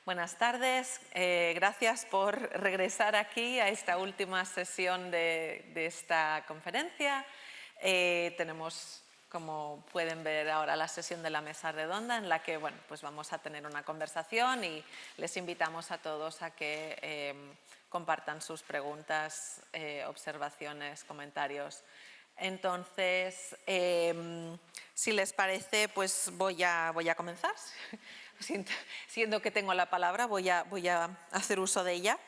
Buenas tardes, gracias por regresar aquí a esta última sesión de esta conferencia. Tenemos, como pueden ver ahora, la sesión de la Mesa Redonda en la que pues vamos a tener una conversación y les invitamos a todos a que compartan sus preguntas, observaciones, comentarios. Entonces, si les parece, pues voy a comenzar. Siendo que tengo la palabra, voy a hacer uso de ella.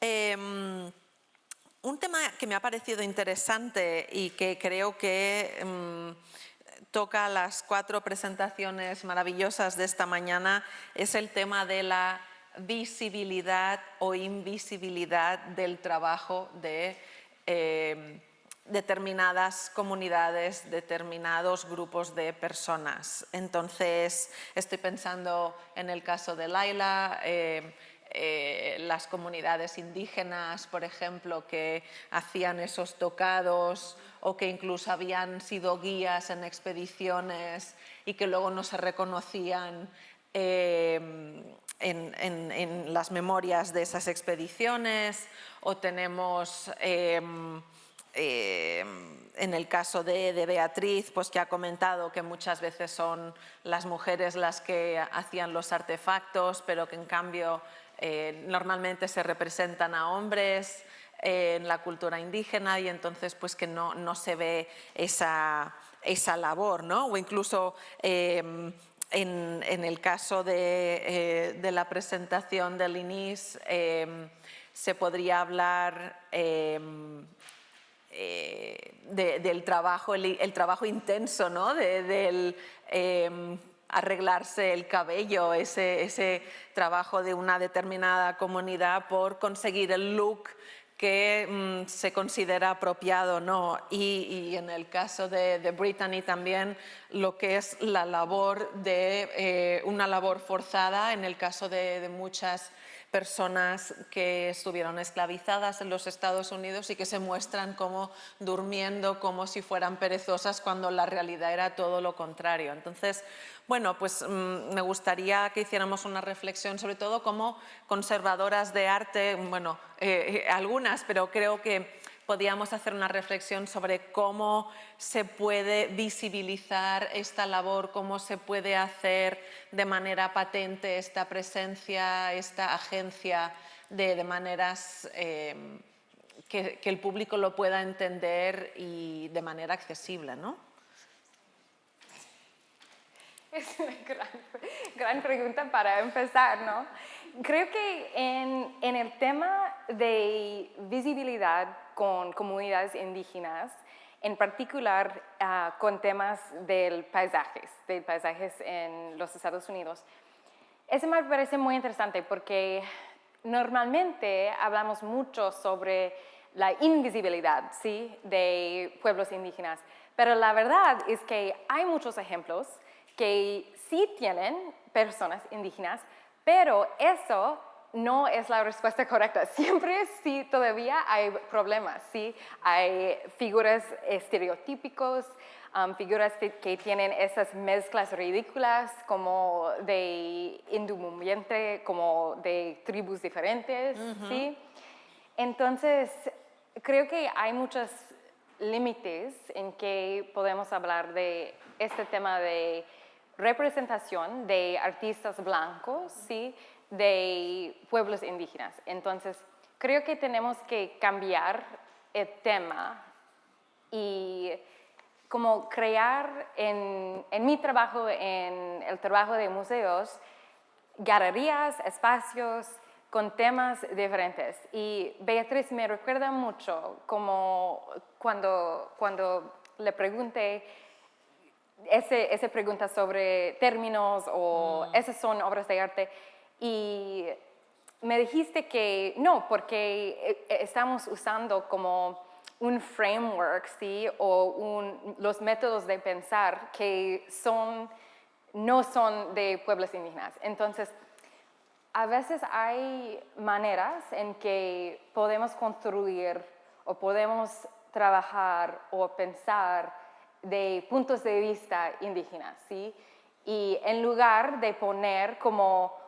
Un tema que me ha parecido interesante y que creo que toca las 4 presentaciones maravillosas de esta mañana es el tema de la visibilidad o invisibilidad del trabajo de determinadas comunidades, determinados grupos de personas. Entonces, estoy pensando en el caso de Laila, las comunidades indígenas, por ejemplo, que hacían esos tocados o que incluso habían sido guías en expediciones y que luego no se reconocían en las memorias de esas expediciones, o tenemos en el caso de Beatriz, pues que ha comentado que muchas veces son las mujeres las que hacían los artefactos, pero que en cambio normalmente se representan a hombres en la cultura indígena, y entonces pues que no se ve esa labor, ¿no? O incluso en el caso de la presentación del INIS se podría hablar del trabajo, el trabajo intenso, ¿no? Del arreglarse el cabello, ese trabajo de una determinada comunidad por conseguir el look que se considera apropiado, ¿no? Y en el caso de Brittany también lo que es la labor de una labor forzada en el caso de muchas personas que estuvieron esclavizadas en los Estados Unidos y que se muestran como durmiendo, como si fueran perezosas, cuando la realidad era todo lo contrario. Entonces, bueno, pues me gustaría que hiciéramos una reflexión, sobre todo como conservadoras de arte, bueno, algunas, pero creo que podíamos hacer una reflexión sobre cómo se puede visibilizar esta labor, cómo se puede hacer de manera patente esta presencia, esta agencia, de maneras que el público lo pueda entender y de manera accesible, ¿no? Es una gran pregunta para empezar, ¿no? Creo que en el tema de visibilidad con comunidades indígenas, en particular con temas de paisajes en los Estados Unidos, eso me parece muy interesante porque normalmente hablamos mucho sobre la invisibilidad, ¿sí?, de pueblos indígenas, pero la verdad es que hay muchos ejemplos que sí tienen personas indígenas, pero eso no es la respuesta correcta. Siempre sí todavía hay problemas, ¿sí? Hay figuras estereotípicos, figuras que tienen esas mezclas ridículas como de indumento, como de tribus diferentes, ¿sí? Entonces, creo que hay muchos límites en que podemos hablar de este tema de representación de artistas blancos, ¿sí?, de pueblos indígenas. Entonces, creo que tenemos que cambiar el tema y como crear en mi trabajo, en el trabajo de museos, galerías, espacios con temas diferentes. Y Beatriz me recuerda mucho como cuando le pregunté esa pregunta sobre términos o esas son obras de arte, y me dijiste que no, porque estamos usando como un framework, ¿sí?, o los métodos de pensar que no son de pueblos indígenas. Entonces, a veces hay maneras en que podemos construir o podemos trabajar o pensar de puntos de vista indígenas, ¿sí? Y en lugar de poner como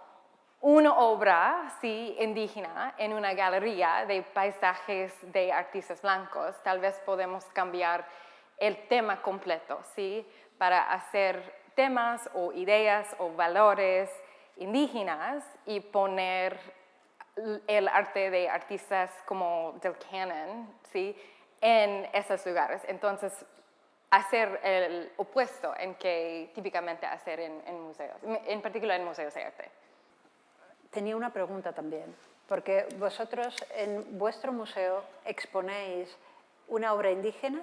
una obra, sí, indígena en una galería de paisajes de artistas blancos, tal vez podemos cambiar el tema completo, sí, para hacer temas o ideas o valores indígenas y poner el arte de artistas como del canon, ¿sí?, en esos lugares. Entonces, hacer el opuesto en que típicamente hacer en museos, en particular en museos de arte. Tenía una pregunta también, porque vosotros en vuestro museo exponéis una obra indígena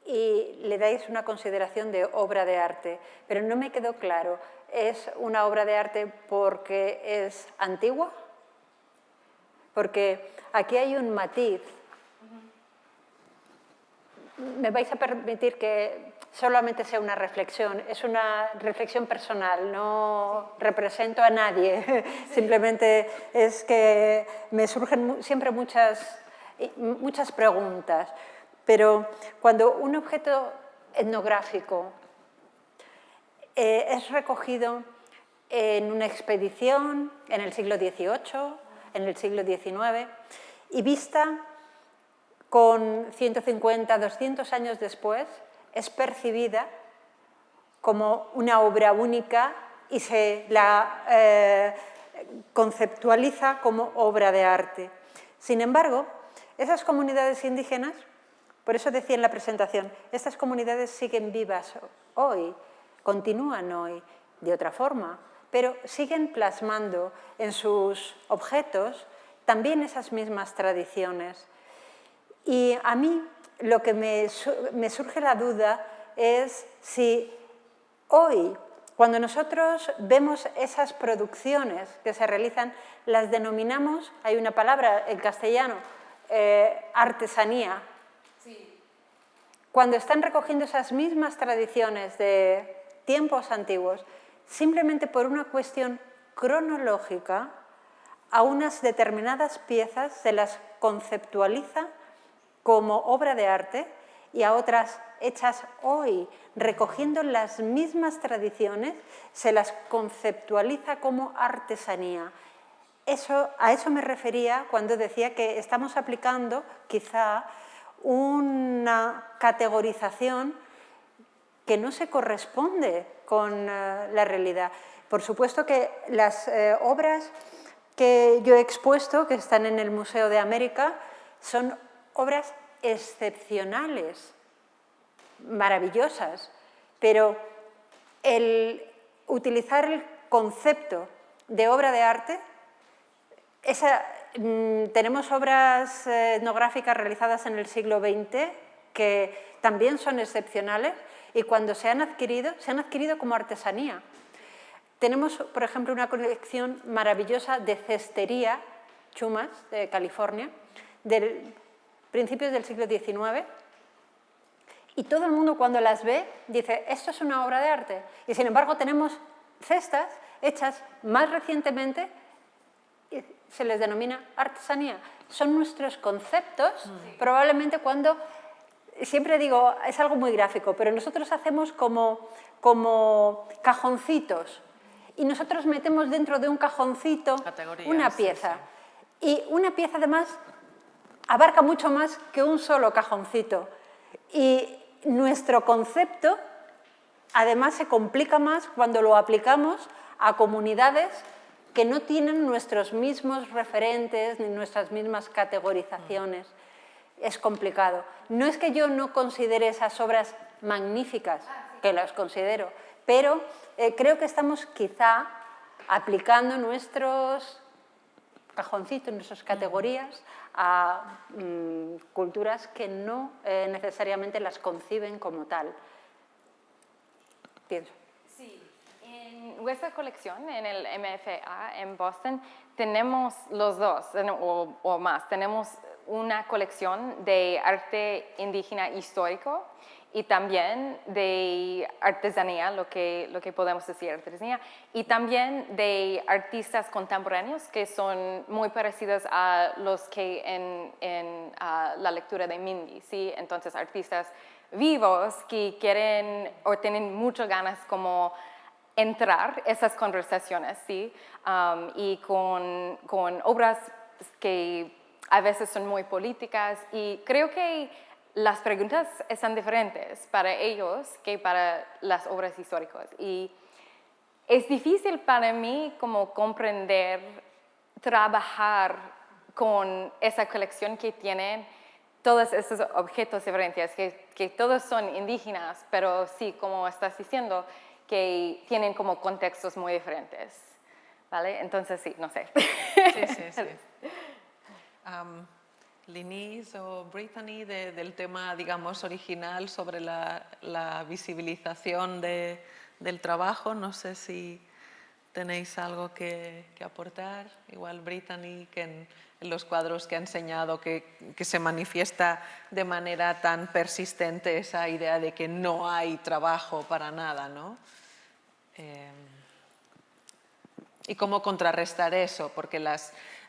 y le dais una consideración de obra de arte, pero no me quedó claro, ¿es una obra de arte porque es antigua? Porque aquí hay un matiz. Me vais a permitir que solamente sea una reflexión, es una reflexión personal, no represento a nadie, simplemente es que me surgen siempre muchas preguntas, pero cuando un objeto etnográfico es recogido en una expedición en el siglo XVIII, en el siglo XIX, y vista con 150, 200 años después, es percibida como una obra única y se la conceptualiza como obra de arte. Sin embargo, esas comunidades indígenas, por eso decía en la presentación, estas comunidades siguen vivas hoy, continúan hoy de otra forma, pero siguen plasmando en sus objetos también esas mismas tradiciones. Y a mí lo que me surge la duda es si hoy, cuando nosotros vemos esas producciones que se realizan, las denominamos, hay una palabra en castellano, artesanía. Sí. Cuando están recogiendo esas mismas tradiciones de tiempos antiguos, simplemente por una cuestión cronológica, a unas determinadas piezas se las conceptualiza como obra de arte y a otras hechas hoy, recogiendo las mismas tradiciones, se las conceptualiza como artesanía. A eso me refería cuando decía que estamos aplicando quizá una categorización que no se corresponde con la realidad. Por supuesto que las obras que yo he expuesto, que están en el Museo de América, son obras excepcionales, maravillosas, pero el utilizar el concepto de obra de arte, tenemos obras etnográficas realizadas en el siglo XX que también son excepcionales y cuando se han adquirido como artesanía. Tenemos, por ejemplo, una colección maravillosa de cestería, chumas, de California, del principios del siglo XIX, y todo el mundo cuando las ve dice, esto es una obra de arte. Y sin embargo tenemos cestas hechas más recientemente y se les denomina artesanía. Son nuestros conceptos, probablemente cuando, siempre digo, es algo muy gráfico, pero nosotros hacemos como cajoncitos y nosotros metemos dentro de un cajoncito una pieza. Sí. Y una pieza además abarca mucho más que un solo cajoncito. Y nuestro concepto, además, se complica más cuando lo aplicamos a comunidades que no tienen nuestros mismos referentes ni nuestras mismas categorizaciones. Es complicado. No es que yo no considere esas obras magníficas, que las considero, pero creo que estamos quizá aplicando nuestros cajoncitos, nuestras categorías a culturas que no necesariamente las conciben como tal. Pienso. Sí, en nuestra colección, en el MFA en Boston, tenemos los dos, o más. Tenemos una colección de arte indígena histórico y también de artesanía, lo que podemos decir artesanía, y también de artistas contemporáneos que son muy parecidos a los que en la lectura de Mindy, ¿sí? Entonces, artistas vivos que quieren o tienen muchas ganas como entrar esas conversaciones, ¿sí? Y con obras que a veces son muy políticas, y creo que las preguntas están diferentes para ellos que para las obras históricas. Y es difícil para mí como comprender, trabajar con esa colección que tienen todos esos objetos diferentes, que todos son indígenas, pero sí, como estás diciendo, que tienen como contextos muy diferentes, ¿vale? Entonces sí, no sé. Sí. Linís o Brittany, del tema, digamos, original sobre la visibilización del trabajo, no sé si tenéis algo que aportar. Igual Brittany, que en los cuadros que ha enseñado, que se manifiesta de manera tan persistente esa idea de que no hay trabajo para nada, ¿no? Y cómo contrarrestar eso, porque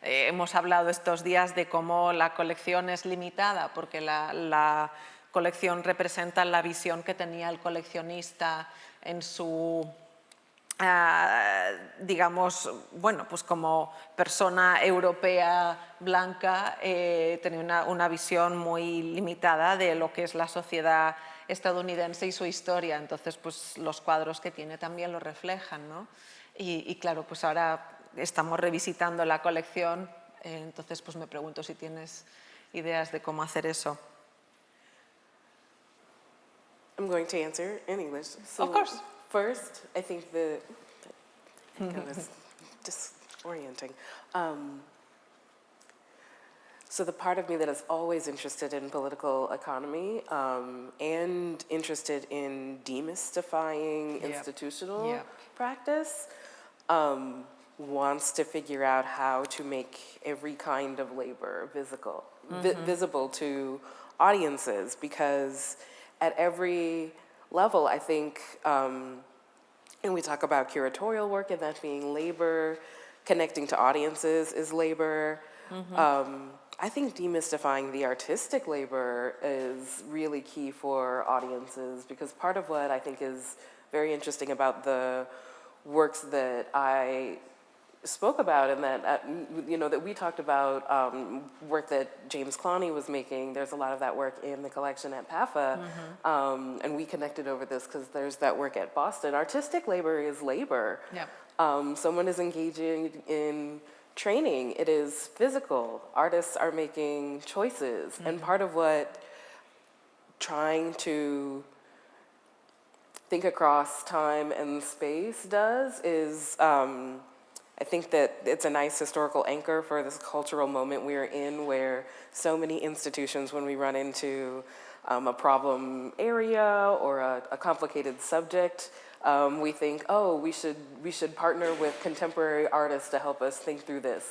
hemos hablado estos días de cómo la colección es limitada, porque la colección representa la visión que tenía el coleccionista en su, digamos, bueno, pues como persona europea blanca, tenía una visión muy limitada de lo que es la sociedad estadounidense y su historia. Entonces, pues los cuadros que tiene también lo reflejan, ¿no? Y claro, pues ahora estamos revisitando la colección, entonces pues me pregunto si tienes ideas de cómo hacer eso. I'm going to answer in English. So Of course. First, I think that was disorienting. So the part of me that is always interested in political economy and interested in demystifying institutional practice wants to figure out how to make every kind of labor visible to audiences, because at every level, I think, and we talk about curatorial work and that being labor, connecting to audiences is labor. I think demystifying the artistic labor is really key for audiences, because part of what I think is very interesting about the works that I spoke about and that, that we talked about, work that James Clowney was making, there's a lot of that work in the collection at PAFA, and we connected over this because there's that work at Boston. Artistic labor is labor. Someone is engaging in training, it is physical. Artists are making choices. And part of what trying to think across time and space does is, I think that it's a nice historical anchor for this cultural moment we're in, where so many institutions, when we run into a problem area or a complicated subject, we think, oh, we should partner with contemporary artists to help us think through this.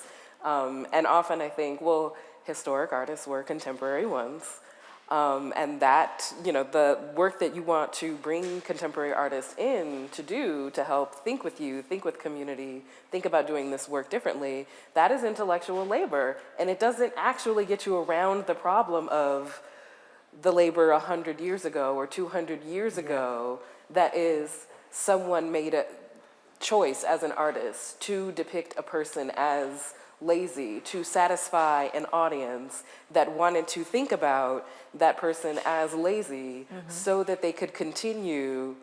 And often I think, well, historic artists were contemporary ones. And that, the work that you want to bring contemporary artists in to do to help think with you, think with community, think about doing this work differently, that is intellectual labor. And it doesn't actually get you around the problem of the labor 100 years ago or 200 years ago that is someone made a choice as an artist to depict a person as lazy, to satisfy an audience that wanted to think about that person as lazy so that they could continue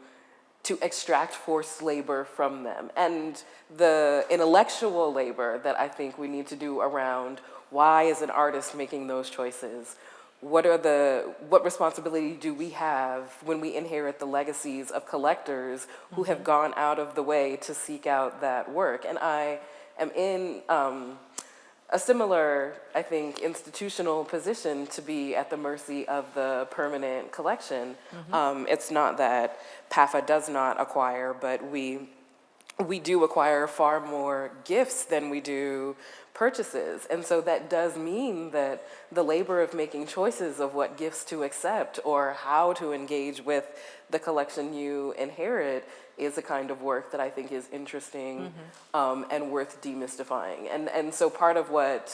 to extract forced labor from them. And the intellectual labor that I think we need to do around why is an artist making those choices? What responsibility do we have when we inherit the legacies of collectors who have gone out of the way to seek out that work? And I am in a similar, I think, institutional position to be at the mercy of the permanent collection. It's not that PAFA does not acquire, but we do acquire far more gifts than we do purchases. And so that does mean that the labor of making choices of what gifts to accept or how to engage with the collection you inherit is a kind of work that I think is interesting and worth demystifying. And so part of what,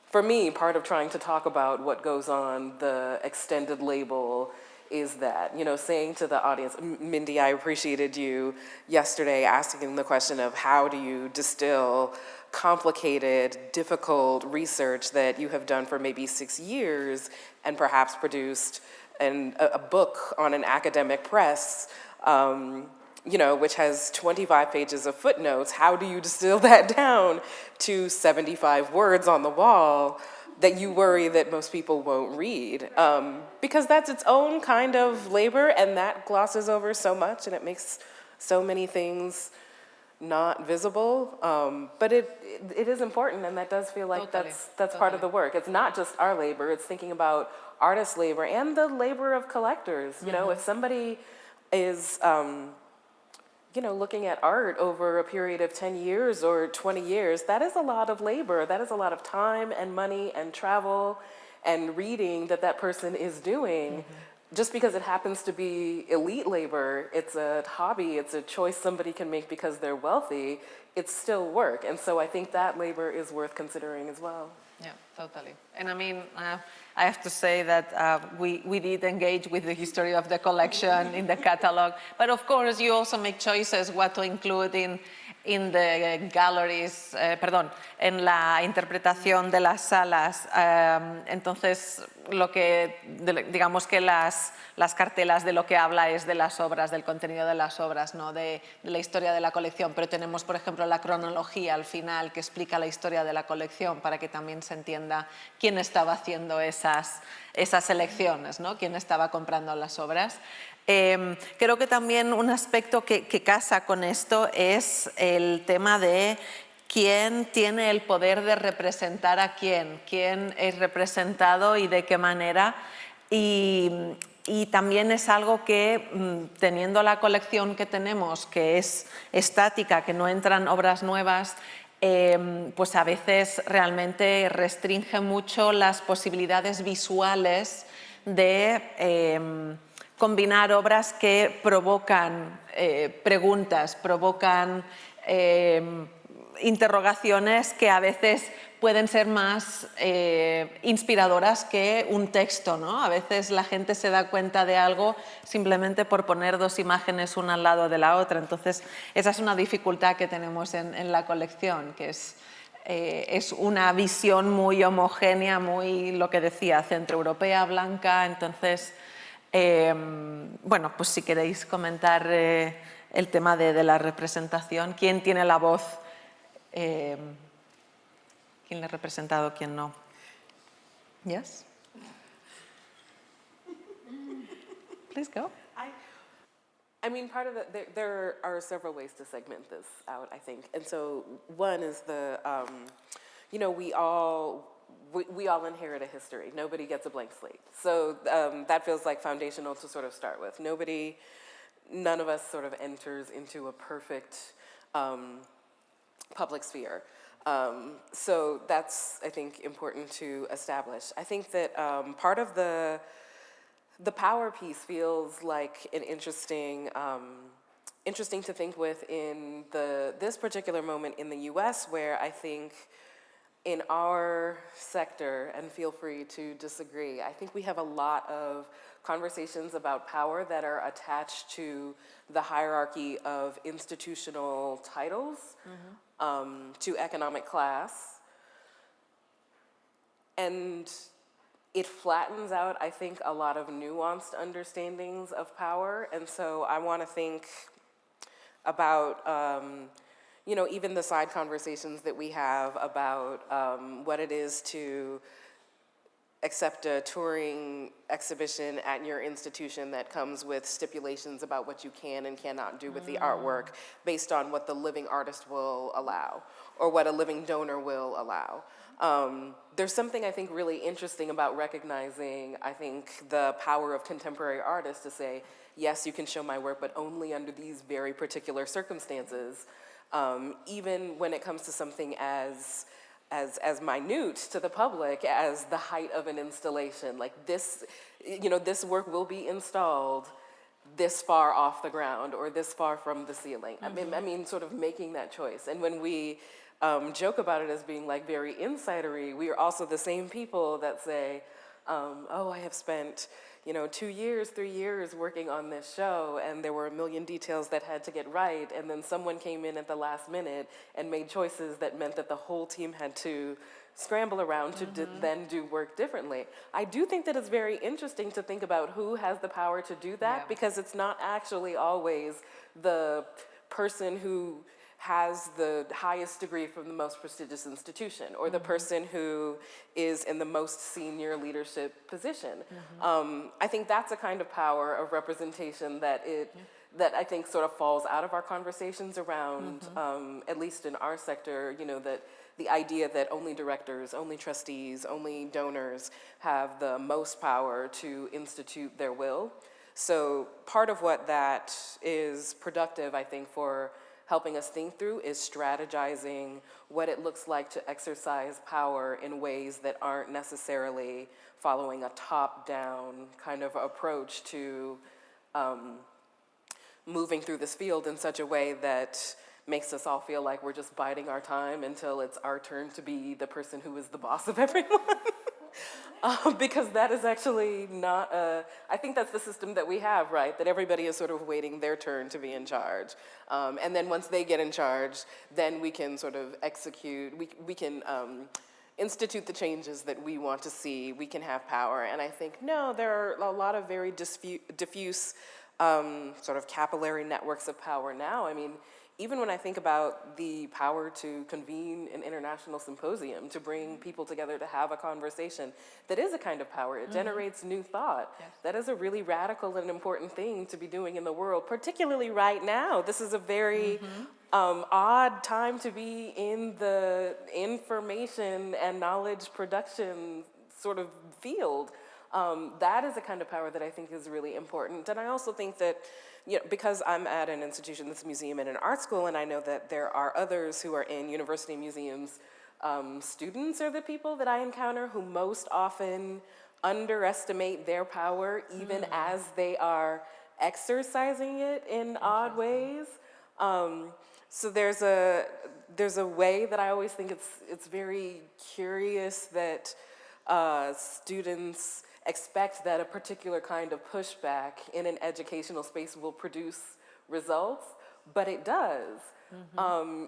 for me, part of trying to talk about what goes on the extended label is that, you know, saying to the audience, Mindy, I appreciated you yesterday asking the question of how do you distill complicated, difficult research that you have done for maybe 6 years and perhaps produced a book on an academic press, you know, which has 25 pages of footnotes. How do you distill that down to 75 words on the wall that you worry that most people won't read? Because that's its own kind of labor, and that glosses over so much, and it makes so many things not visible. But it is important, and that does feel like that's part of the work. It's not just our labor, it's thinking about artists' labor and the labor of collectors. You know, if somebody is you know, looking at art over a period of 10 years or 20 years, that is a lot of labor. That is a lot of time and money and travel and reading that person is doing. Just because it happens to be elite labor, it's a hobby, it's a choice somebody can make because they're wealthy, it's still work. And so I think that labor is worth considering as well. Yeah, totally. And I mean, I have to say that we did engage with the history of the collection in the catalog, but of course you also make choices what to include in the galleries, en la interpretación de las salas. Entonces, digamos que las cartelas de lo que habla es de las obras, del contenido de las obras, no de la historia de la colección, pero tenemos, por ejemplo, la cronología al final que explica la historia de la colección para que también se entienda quién estaba haciendo esas selecciones, ¿no? Quién estaba comprando las obras. Creo que también un aspecto que casa con esto es el tema de quién tiene el poder de representar a quién es representado y de qué manera. Y también es algo que, teniendo la colección que tenemos, que es estática, que no entran obras nuevas, pues a veces realmente restringe mucho las posibilidades visuales de combinar obras que provocan preguntas, provocan interrogaciones que a veces pueden ser más inspiradoras que un texto, ¿no? A veces la gente se da cuenta de algo simplemente por poner dos imágenes una al lado de la otra. Entonces, esa es una dificultad que tenemos en la colección, que es una visión muy homogénea, muy, lo que decía, centroeuropea, blanca. Entonces, bueno, pues si queréis comentar el tema de la representación, ¿quién tiene la voz? ¿Quién le ha representado, quién no? Yes? Please go. I mean, part of there are several ways to segment this out, I think. And so one is you know, we all inherit a history. Nobody gets a blank slate. So that feels like foundational to sort of start with. None of us sort of enters into a perfect public sphere. So that's, I think, important to establish. I think that part of the power piece feels like an interesting to think with in this particular moment in the US, where I think in our sector, and feel free to disagree, I think we have a lot of conversations about power that are attached to the hierarchy of institutional titles, to economic class. And it flattens out, I think, a lot of nuanced understandings of power. And so I want to think about you know, even the side conversations that we have about what it is to accept a touring exhibition at your institution that comes with stipulations about what you can and cannot do with the artwork based on what the living artist will allow or what a living donor will allow. There's something I think really interesting about recognizing, I think, the power of contemporary artists to say, yes, you can show my work, but only under these very particular circumstances. Even when it comes to something as minute to the public as the height of an installation. Like this, you know, this work will be installed this far off the ground or this far from the ceiling. I mean, sort of making that choice. And when we joke about it as being like very insidery, we are also the same people that say, oh, I have spent, you know, 2 years, 3 years working on this show, and there were a million details that had to get right, and then someone came in at the last minute and made choices that meant that the whole team had to scramble around to then do work differently. I do think that it's very interesting to think about who has the power to do that, because it's not actually always the person who has the highest degree from the most prestigious institution, or the person who is in the most senior leadership position. I think that's a kind of power of representation that that I think sort of falls out of our conversations around, at least in our sector, you know, that the idea that only directors, only trustees, only donors have the most power to institute their will. So part of what that is productive, I think, for helping us think through is strategizing what it looks like to exercise power in ways that aren't necessarily following a top-down kind of approach to moving through this field in such a way that makes us all feel like we're just biding our time until it's our turn to be the person who is the boss of everyone. Because that is actually not I think that's the system that we have, right? That everybody is sort of waiting their turn to be in charge. And then once they get in charge, then we can sort of execute, we can institute the changes that we want to see, we can have power. And I think, no, there are a lot of very diffuse sort of capillary networks of power now. I mean, even when I think about the power to convene an international symposium, to bring people together to have a conversation, that is a kind of power. It generates new thought. Yes. That is a really radical and important thing to be doing in the world, particularly right now. This is a very odd time to be in the information and knowledge production sort of field. That is a kind of power that I think is really important. And I also think that, you know, because I'm at an institution that's a museum and an art school, and I know that there are others who are in university museums, students are the people that I encounter who most often underestimate their power even as they are exercising it in odd ways. So there's a way that I always think it's very curious that students expect that a particular kind of pushback in an educational space will produce results, but it does.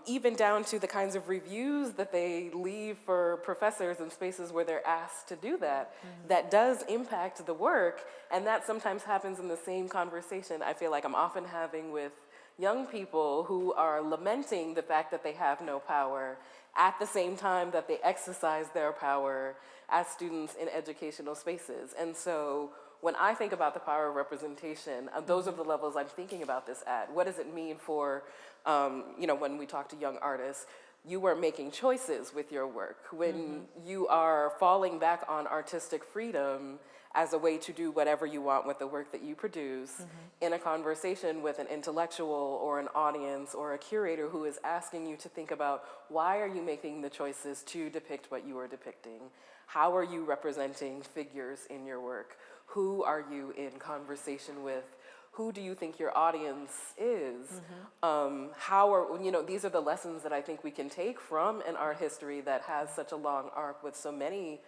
Even down to the kinds of reviews that they leave for professors in spaces where they're asked to do that, that does impact the work, and that sometimes happens in the same conversation I feel like I'm often having with young people who are lamenting the fact that they have no power at the same time that they exercise their power as students in educational spaces. And so when I think about the power of representation, those are the levels I'm thinking about this at. What does it mean for, you know, when we talk to young artists, you are making choices with your work. When you are falling back on artistic freedom as a way to do whatever you want with the work that you produce in a conversation with an intellectual or an audience or a curator who is asking you to think about, why are you making the choices to depict what you are depicting? How are you representing figures in your work? Who are you in conversation with? Who do you think your audience is? You know, these are the lessons that I think we can take from an art history that has such a long arc with so many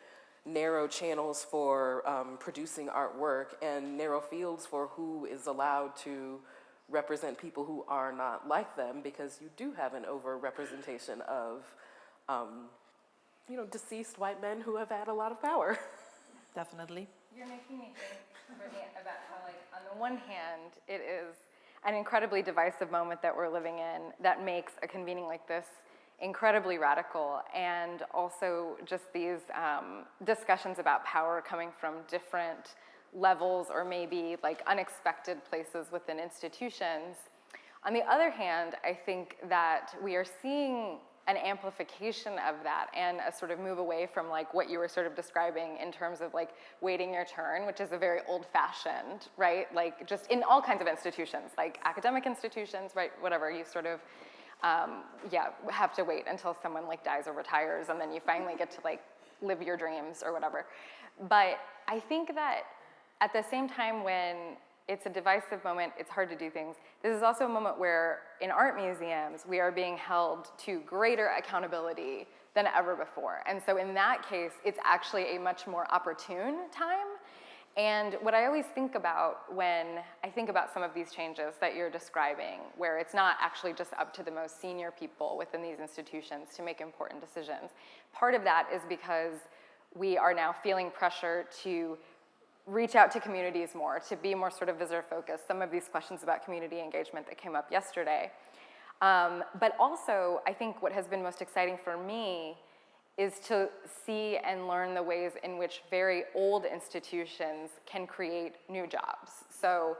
narrow channels for producing artwork and narrow fields for who is allowed to represent people who are not like them, because you do have an over-representation of you know, deceased white men who have had a lot of power. Definitely. You're making me think, Brittany, about how, like, on the one hand, it is an incredibly divisive moment that we're living in that makes a convening like this incredibly radical, and also just these discussions about power coming from different levels or maybe like unexpected places within institutions. On the other hand, I think that we are seeing an amplification of that and a sort of move away from like what you were sort of describing in terms of like waiting your turn, which is a very old-fashioned, right? Like just in all kinds of institutions, like academic institutions, right? Whatever, you sort of, have to wait until someone like dies or retires, and then you finally get to like live your dreams or whatever. But I think that at the same time, when it's a divisive moment, it's hard to do things. This is also a moment where in art museums, we are being held to greater accountability than ever before. And so in that case, it's actually a much more opportune time. And what I always think about when I think about some of these changes that you're describing, where it's not actually just up to the most senior people within these institutions to make important decisions, part of that is because we are now feeling pressure to reach out to communities more, to be more sort of visitor focused, some of these questions about community engagement that came up yesterday. But also, I think what has been most exciting for me is to see and learn the ways in which very old institutions can create new jobs. So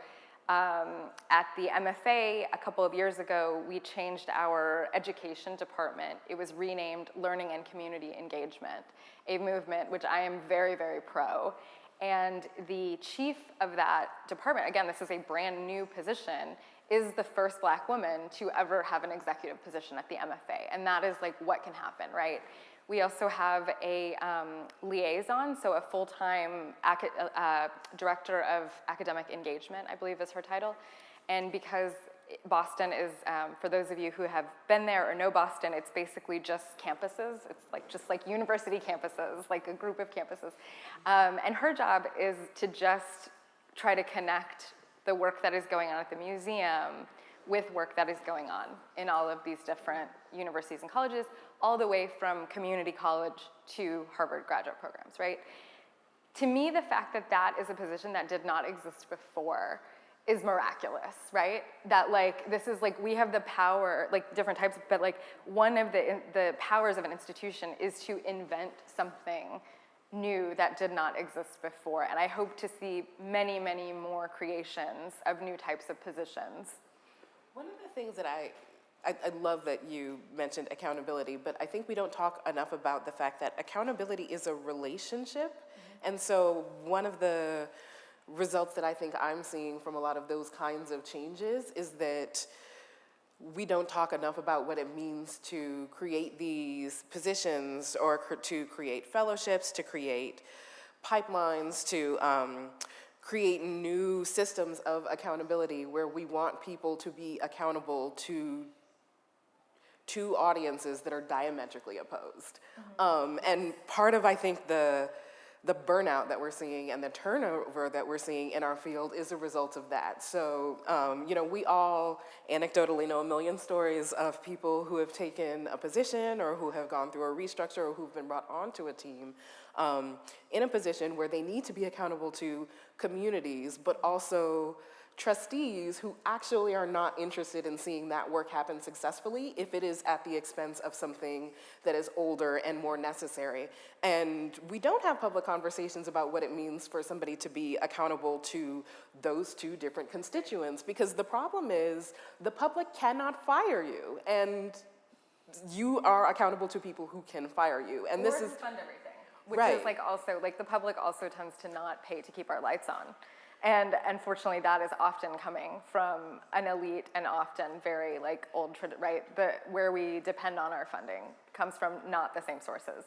at the MFA a couple of years ago, we changed our education department. It was renamed Learning and Community Engagement, a movement which I am very, very pro. And the chief of that department, again, this is a brand new position, is the first Black woman to ever have an executive position at the MFA. And that is like what can happen, right? We also have a liaison, so a full-time director of academic engagement, I believe is her title. And because Boston is, for those of you who have been there or know Boston, it's basically just campuses. It's like just like university campuses, like a group of campuses. And her job is to just try to connect the work that is going on at the museum with work that is going on in all of these different universities and colleges, all the way from community college to Harvard graduate programs, right? To me, the fact that that is a position that did not exist before is miraculous, right? That like, this is like, we have the power, like different types, but like one of the powers of an institution is to invent something new that did not exist before. And I hope to see many, many more creations of new types of positions. One of the things that I love that you mentioned accountability, but I think we don't talk enough about the fact that accountability is a relationship. Mm-hmm. And so one of the results that I think I'm seeing from a lot of those kinds of changes is that we don't talk enough about what it means to create these positions or to create fellowships, to create pipelines, to create new systems of accountability where we want people to be accountable to audiences that are diametrically opposed. Mm-hmm. And part of, I think, the burnout that we're seeing and the turnover that we're seeing in our field is a result of that. So, you know, we all anecdotally know a million stories of people who have taken a position or who have gone through a restructure or who've been brought onto a team in a position where they need to be accountable to communities, but also trustees who actually are not interested in seeing that work happen successfully if it is at the expense of something that is older and more necessary. And we don't have public conversations about what it means for somebody to be accountable to those two different constituents, because the problem is the public cannot fire you, and you are accountable to people who can fire you. And this is fund everything. Which right. is like also, like the public also tends to not pay to keep our lights on. And unfortunately that is often coming from an elite and often very like old, right? Where we depend on our funding comes from not the same sources,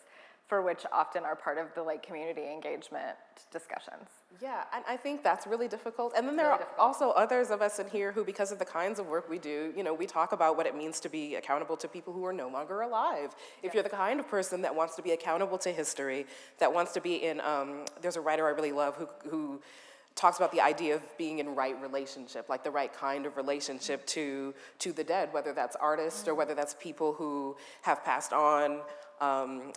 for which often are part of the like community engagement discussions. Yeah, and I think that's really difficult. And then there are also others of us in here who, because of the kinds of work we do, you know, we talk about what it means to be accountable to people who are no longer alive. If you're the kind of person that wants to be accountable to history, that wants to be in, there's a writer I really love who talks about the idea of being in right relationship, like the right kind of relationship to the dead, whether that's artists or whether that's people who have passed on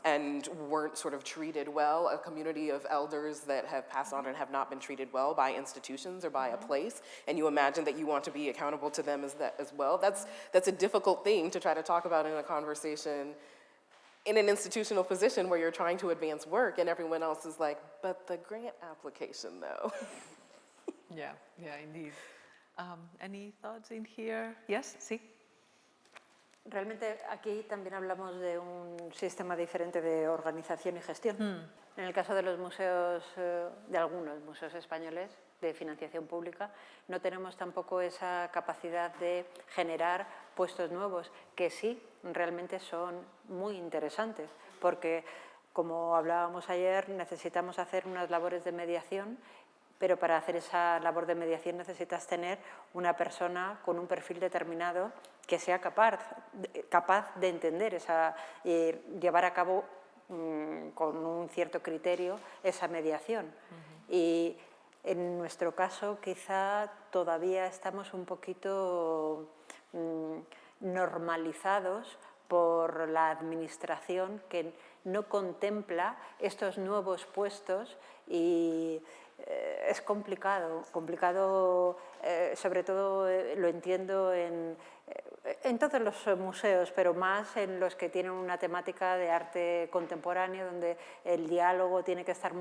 and weren't sort of treated well, a community of elders that have passed on and have not been treated well by institutions or by a place, and you imagine that you want to be accountable to them as well. That's a difficult thing to try to talk about in a conversation in an institutional position where you're trying to advance work and everyone else is like, but the grant application though. Yeah, indeed. Any thoughts in here? Yes, sí. Realmente aquí también hablamos de un sistema diferente de organización y gestión. En el caso de los museos, de algunos museos españoles de financiación pública, no tenemos tampoco esa capacidad de generar puestos nuevos, que sí, realmente son muy interesantes, porque como hablábamos ayer, necesitamos hacer unas labores de mediación, pero para hacer esa labor de mediación necesitas tener una persona con un perfil determinado que sea capaz de entender y llevar a cabo con un cierto criterio esa mediación. Y En nuestro caso, quizá todavía estamos un poquito normalizados por la administración que no contempla estos nuevos puestos y es complicado, sobre todo lo entiendo en todos los museos, pero más en los que tienen una temática de arte contemporáneo, donde el diálogo tiene que estar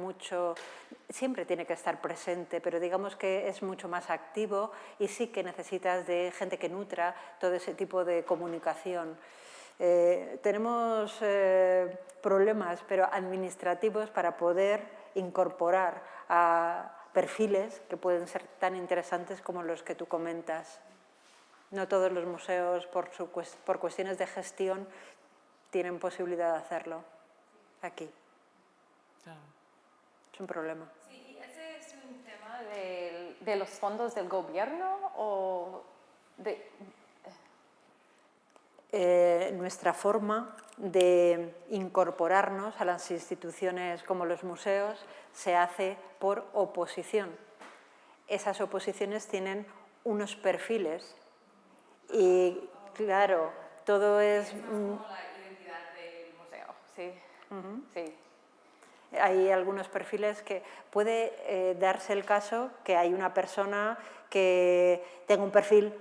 siempre tiene que estar presente, pero digamos que es mucho más activo y sí que necesitas de gente que nutra todo ese tipo de comunicación. Tenemos problemas, pero administrativos, para poder incorporar a perfiles que pueden ser tan interesantes como los que tú comentas. No todos los museos, por cuestiones de gestión, tienen posibilidad de hacerlo aquí. Claro. Es un problema. Sí, ¿ese es un tema de los fondos del gobierno o de...? Nuestra forma de incorporarnos a las instituciones como los museos se hace por oposición. Esas oposiciones tienen unos perfiles y, claro, todo es... Es más como la identidad del museo, sí. Sí. Hay algunos perfiles que puede darse el caso que hay una persona que tenga un perfil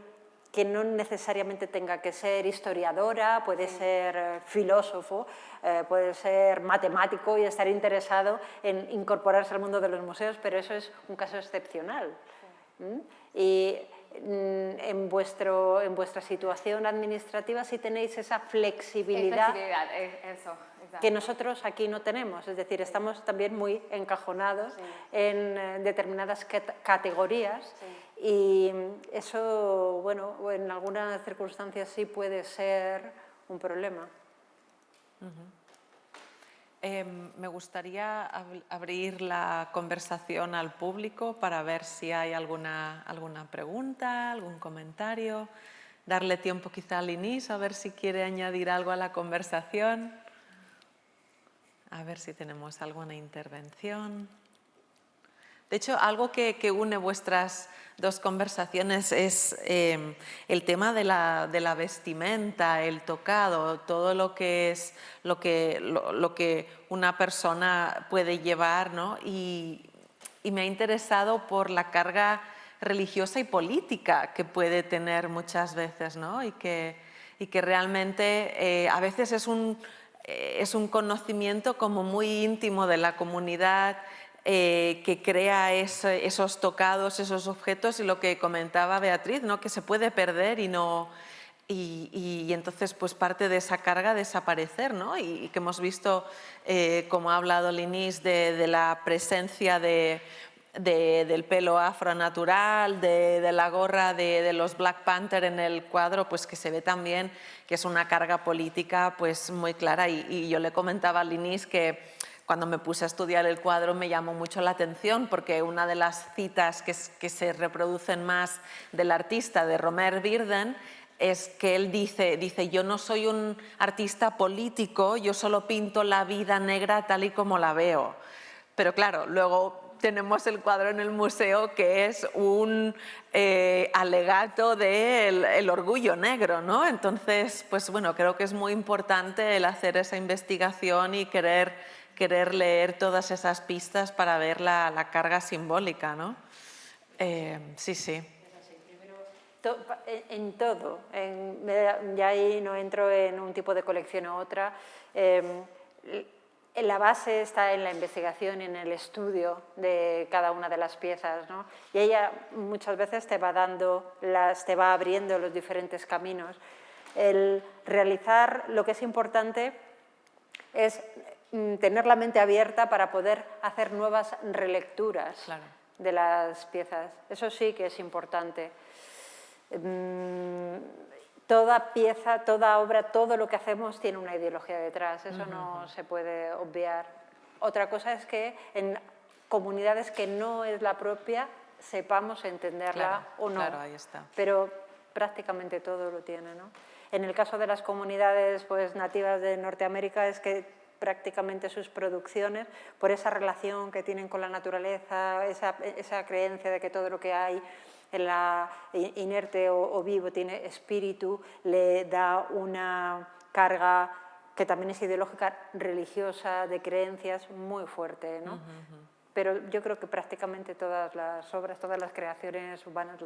que no necesariamente tenga que ser historiadora, puede ser filósofo, puede ser matemático y estar interesado en incorporarse al mundo de los museos, pero eso es un caso excepcional. Y en vuestra situación administrativa sí tenéis esa flexibilidad, Eso, exacto. que nosotros aquí no tenemos, es decir, estamos también muy encajonados en determinadas categorías y eso, bueno, en algunas circunstancias sí puede ser un problema. Me gustaría abrir la conversación al público para ver si hay alguna pregunta, algún comentario. Darle tiempo quizá a Linis a ver si quiere añadir algo a la conversación. A ver si tenemos alguna intervención. De hecho, algo que une vuestras dos conversaciones es el tema de la vestimenta, el tocado, todo lo que es lo que una persona puede llevar, ¿no? Y me ha interesado por la carga religiosa y política que puede tener muchas veces, ¿no? Y que realmente a veces es un conocimiento como muy íntimo de la comunidad, que crea esos tocados, esos objetos, y lo que comentaba Beatriz, ¿no? Que se puede perder y entonces pues parte de esa carga desaparecer, ¿no? Y que hemos visto, como ha hablado Linis, de la presencia del pelo afro natural, de la gorra de los Black Panther en el cuadro, pues que se ve también que es una carga política pues muy clara. Y yo le comentaba a Linis que cuando me puse a estudiar el cuadro me llamó mucho la atención, porque una de las citas que se reproducen más del artista, de Romer Virden, es que él dice, yo no soy un artista político, yo solo pinto la vida negra tal y como la veo. Pero claro, luego tenemos el cuadro en el museo que es un alegato del orgullo negro, ¿no? Entonces, pues bueno, creo que es muy importante el hacer esa investigación y querer leer todas esas pistas para ver la carga simbólica, ¿no? Sí, sí. En todo, ya ahí no entro en un tipo de colección u otra. La base está en la investigación y en el estudio de cada una de las piezas, ¿no? Y ella muchas veces te va abriendo los diferentes caminos. El realizar lo que es importante es tener la mente abierta para poder hacer nuevas relecturas de las piezas. Eso sí que es importante. Toda pieza, toda obra, todo lo que hacemos tiene una ideología detrás, eso no se puede obviar. Otra cosa es que en comunidades que no es la propia sepamos entenderla o no, ahí está. Pero prácticamente todo lo tiene, ¿no? En el caso de las comunidades pues, nativas de Norteamérica es que prácticamente sus producciones por esa relación que tienen con la naturaleza, esa creencia de que todo lo que hay en la inerte o vivo tiene espíritu, le da una carga que también es ideológica, religiosa, de creencias muy fuerte, ¿no? Pero yo creo que prácticamente todas las obras, todas las creaciones urbanas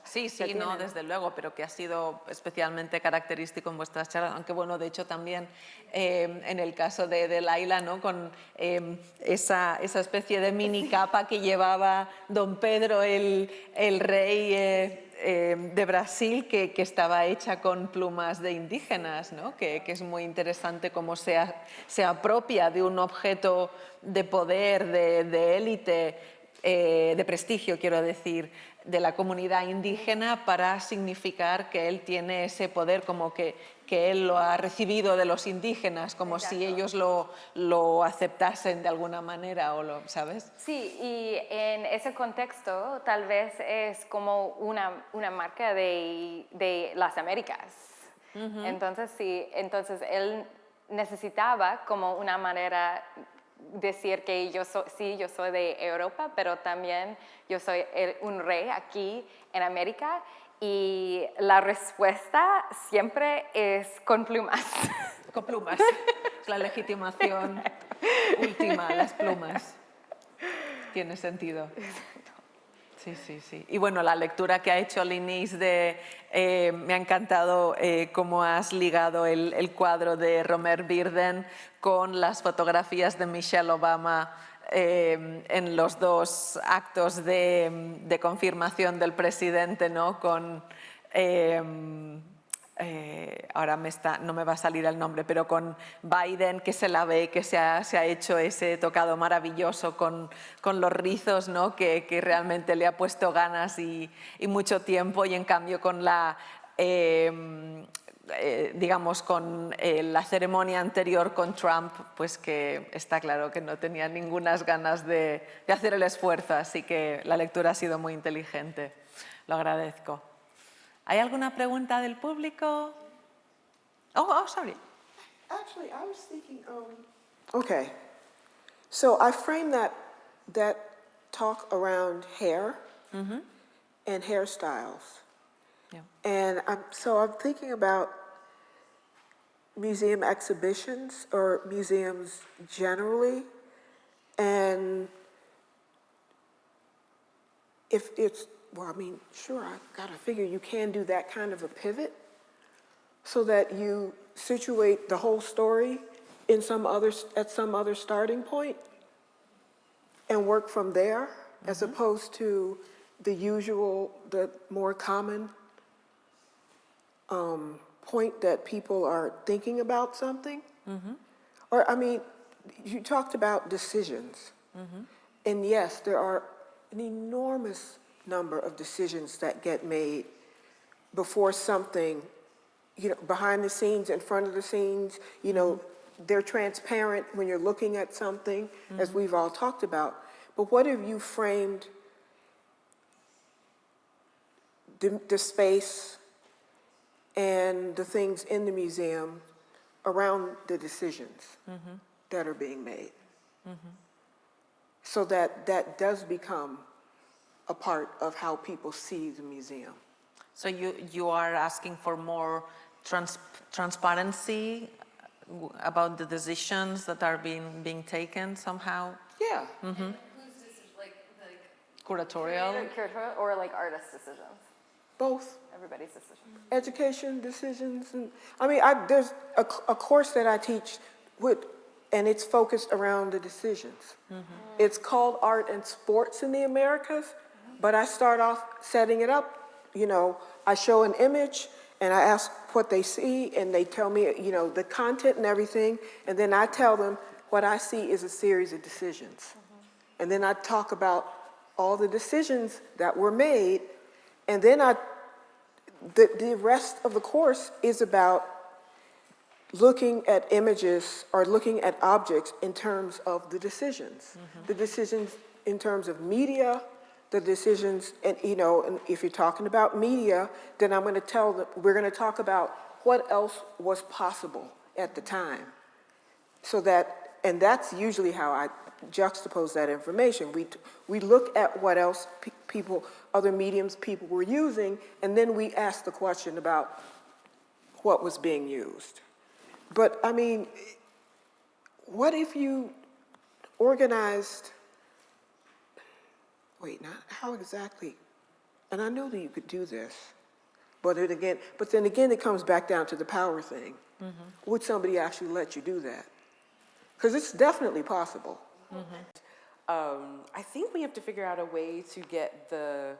Sí, la tienen, no, desde luego, pero que ha sido especialmente característico en vuestras charlas, aunque bueno, de hecho también en el caso de Laila, ¿no? Con esa especie de mini capa que llevaba don Pedro, el rey de Brasil, que estaba hecha con plumas de indígenas, ¿no? Que es muy interesante cómo se apropia de un objeto de poder, de élite, de prestigio, quiero decir, de la comunidad indígena para significar que él tiene ese poder, como que él lo ha recibido de los indígenas, como si ellos lo aceptasen de alguna manera, ¿sabes? Sí, y en ese contexto tal vez es como una marca de las Américas. Entonces, sí, entonces él necesitaba como una manera decir que yo soy de Europa, pero también yo soy un rey aquí en América, y la respuesta siempre es con plumas. Con plumas. La legitimación última, las plumas. Tiene sentido. Sí. Y bueno, la lectura que ha hecho Linis me ha encantado cómo has ligado el cuadro de Romer Bierden con las fotografías de Michelle Obama en los dos actos de confirmación del presidente, ¿no? Con ahora no me va a salir el nombre, pero con Biden, que se la ve, que se ha hecho ese tocado maravilloso con los rizos, ¿no? que realmente le ha puesto ganas y mucho tiempo, y en cambio con la digamos con la ceremonia anterior con Trump, pues que está claro que no tenía ninguna ganas de hacer el esfuerzo, así que la lectura ha sido muy inteligente. Lo agradezco. ¿Hay alguna pregunta del público? Oh, sorry. Actually, I was thinking, okay, so I framed that talk around hair and hairstyles. Yeah. And I'm thinking about museum exhibitions or museums generally, and if it's, well, I mean, sure, I gotta figure you can do that kind of a pivot so that you situate the whole story at some other starting point and work from there, as opposed to the more common point that people are thinking about something. Or, I mean, you talked about decisions. And yes, there are an enormous number of decisions that get made before something, behind the scenes, in front of the scenes, they're transparent when you're looking at something, as we've all talked about. But what have you framed the space and the things in the museum around the decisions that are being made? So that does become a part of how people see the museum. So you are asking for more transparency about the decisions that are being taken somehow? Yeah. Whose decision, like Curatorial? curatorial or like artist decisions? Both. Everybody's decision. Education decisions, and I mean, there's a course that I teach and it's focused around the decisions. It's called Art and Sports in the Americas, but I start off setting it up. I show an image and I ask what they see, and they tell me, the content and everything, and then I tell them what I see is a series of decisions. And then I talk about all the decisions that were made, and then the rest of the course is about looking at images or looking at objects in terms of the decisions. The decisions in terms of media, the decisions, and and if you're talking about media, then I'm going to we're going to talk about what else was possible at the time. So that, and that's usually how I juxtapose that information. We look at what else people, other mediums people were using, and then we ask the question about what was being used. But I mean, what if you organized, wait, not how exactly, and I know that you could do this, but then again it comes back down to the power thing. Mm-hmm. Would somebody actually let you do that? Because it's definitely possible. Mm-hmm. I think we have to figure out a way to get the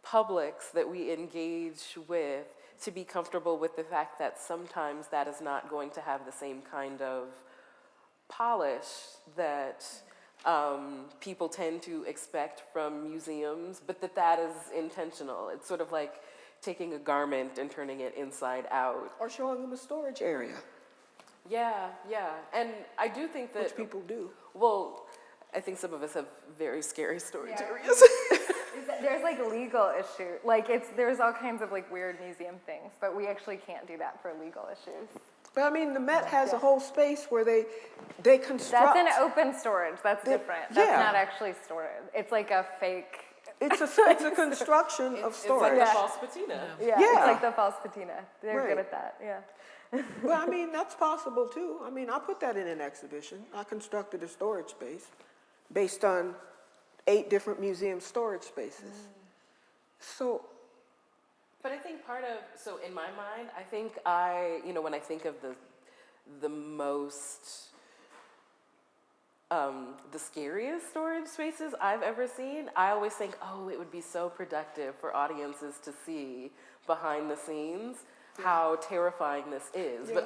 publics that we engage with to be comfortable with the fact that sometimes that is not going to have the same kind of polish that people tend to expect from museums, but that is intentional. It's sort of like taking a garment and turning it inside out. Or showing them a storage area. Yeah, yeah. And I do think that... Which people do. Well, I think some of us have very scary storage areas. There's like legal issue. Like there's all kinds of like weird museum things, but we actually can't do that for legal issues. But I mean, the Met has a whole space where they construct... That's an open storage. That's different. That's not actually storage. It's like a fake... It's a construction of storage. It's like the false patina. Yeah, it's like the false patina. They're good at that, yeah. Well, I mean, that's possible too. I mean, I put that in an exhibition. I constructed a storage space based on 8 different museum storage spaces. So... But I think so in my mind, I think when I think of the most, the scariest storage spaces I've ever seen, I always think, oh, it would be so productive for audiences to see behind the scenes how terrifying this is. Yes.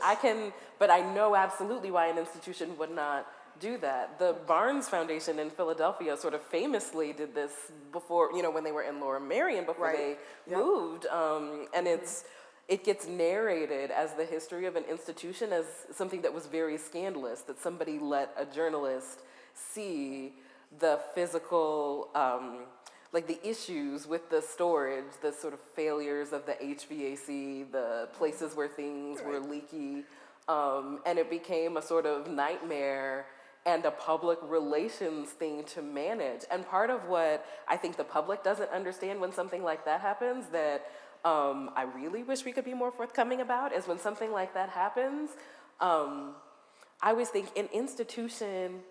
But I know absolutely why an institution would not do that. The Barnes Foundation in Philadelphia sort of famously did this before, when they were in Laura Marion, before they moved. And it gets narrated as the history of an institution as something that was very scandalous, that somebody let a journalist see the physical, like the issues with the storage, the sort of failures of the HVAC, the places where things were leaky. And it became a sort of nightmare and a public relations thing to manage. And part of what I think the public doesn't understand when something like that happens, that I really wish we could be more forthcoming about, is when something like that happens, I always think an institution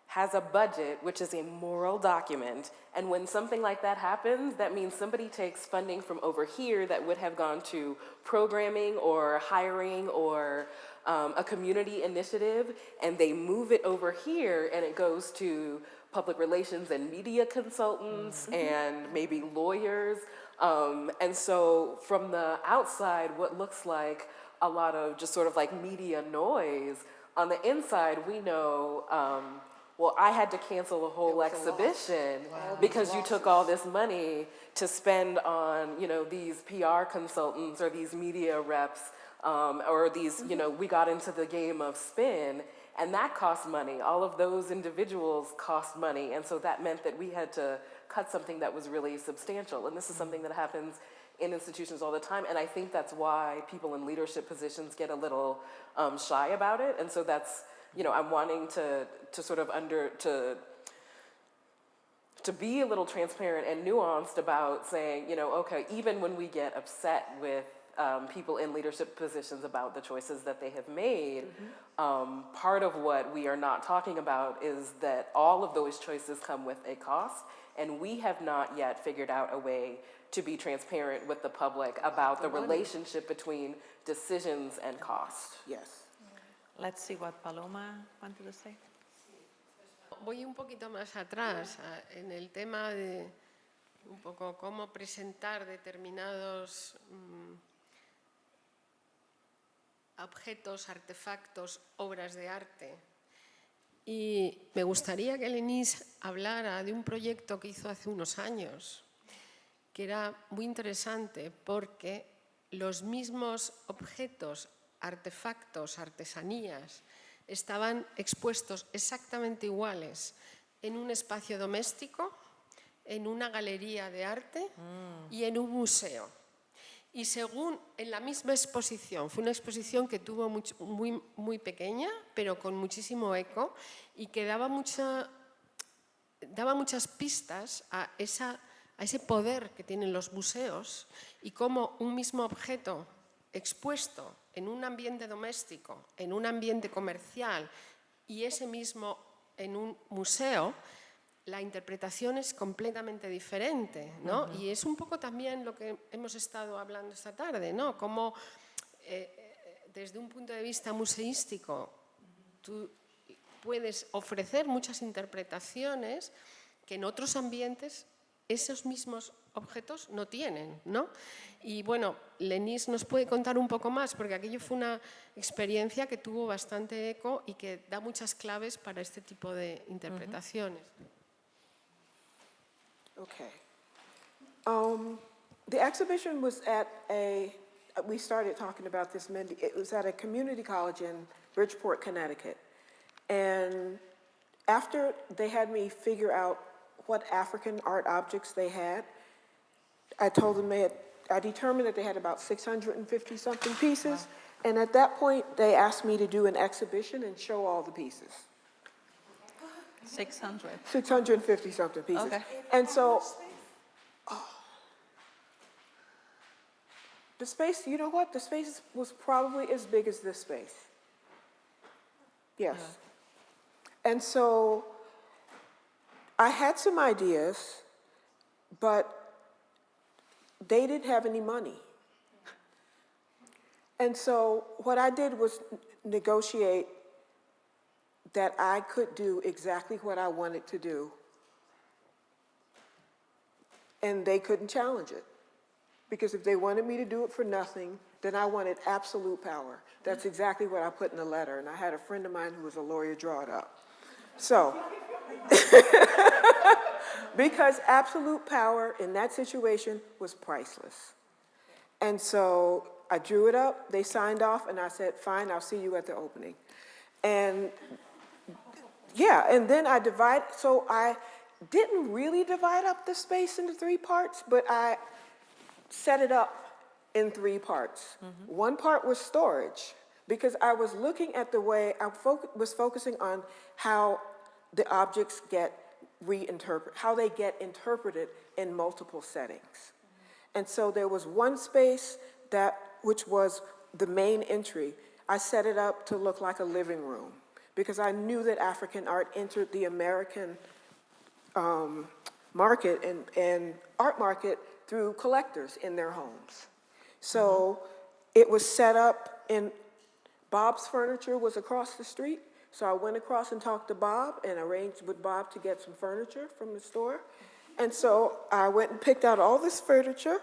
has a budget, which is a moral document, and when something like that happens, that means somebody takes funding from over here that would have gone to programming or hiring or a community initiative, and they move it over here, and it goes to public relations and media consultants and maybe lawyers. And so from the outside, what looks like a lot of just sort of like media noise, on the inside, we know, well, I had to cancel a whole exhibition because you took all this money to spend on, these PR consultants or these media reps, or these, we got into the game of spin, and that cost money. All of those individuals cost money, and so that meant that we had to cut something that was really substantial. And this is something that happens in institutions all the time, and I think that's why people in leadership positions get a little shy about it. And so that's, I'm wanting to sort of to be a little transparent and nuanced about saying, okay, even when we get upset with people in leadership positions about the choices that they have made, part of what we are not talking about is that all of those choices come with a cost, and we have not yet figured out a way to be transparent with the public about the relationship between decisions and cost. Yes. Let's see what Paloma wanted to say. Voy un poquito más atrás en el tema de un poco cómo presentar determinados objetos, artefactos, obras de arte. Y me gustaría que Lenise hablara de un proyecto que hizo hace unos años, que era muy interesante porque los mismos objetos, artefactos, artesanías, estaban expuestos exactamente iguales en un espacio doméstico, en una galería de arte y en un museo. Y según en la misma exposición, fue una exposición que tuvo muy pequeña, pero con muchísimo eco y que daba muchas pistas a ese poder que tienen los museos y cómo un mismo objeto expuesto en un ambiente doméstico, en un ambiente comercial y ese mismo en un museo, la interpretación es completamente diferente, ¿no? Y es un poco también lo que hemos estado hablando esta tarde, ¿no? Cómo desde un punto de vista museístico tú puedes ofrecer muchas interpretaciones que en otros ambientes esos mismos objetos no tienen, ¿no? Y bueno, Lenís nos puede contar un poco más, porque aquello fue una experiencia que tuvo bastante eco y que da muchas claves para este tipo de interpretaciones. Okay. The exhibition was at we started talking about this, Mindy, it was at a community college in Bridgeport, Connecticut. And after they had me figure out what African art objects they had, I told them I determined that they had about 650 something pieces. Wow. And at that point, they asked me to do an exhibition and show all the pieces. 600. 650 something pieces. Okay. And so, the space, you know what? The space was probably as big as this space. Yes. Yeah. And so, I had some ideas, but they didn't have any money. And so, what I did was negotiate that I could do exactly what I wanted to do, and they couldn't challenge it. Because if they wanted me to do it for nothing, then I wanted absolute power. That's exactly what I put in the letter, and I had a friend of mine who was a lawyer draw it up. So, because absolute power in that situation was priceless. And so I drew it up, they signed off, and I said, fine, I'll see you at the opening. And yeah, and then I didn't really divide up the space into 3 parts, but I set it up in 3 parts. Mm-hmm. One part was storage, because I was looking at the way, I was focusing on how the objects get how they get interpreted in multiple settings. Mm-hmm. And so there was one space which was the main entry. I set it up to look like a living room, because I knew that African art entered the American market and art market through collectors in their homes. So it was set up in, Bob's furniture was across the street, so I went across and talked to Bob and arranged with Bob to get some furniture from the store. And so I went and picked out all this furniture,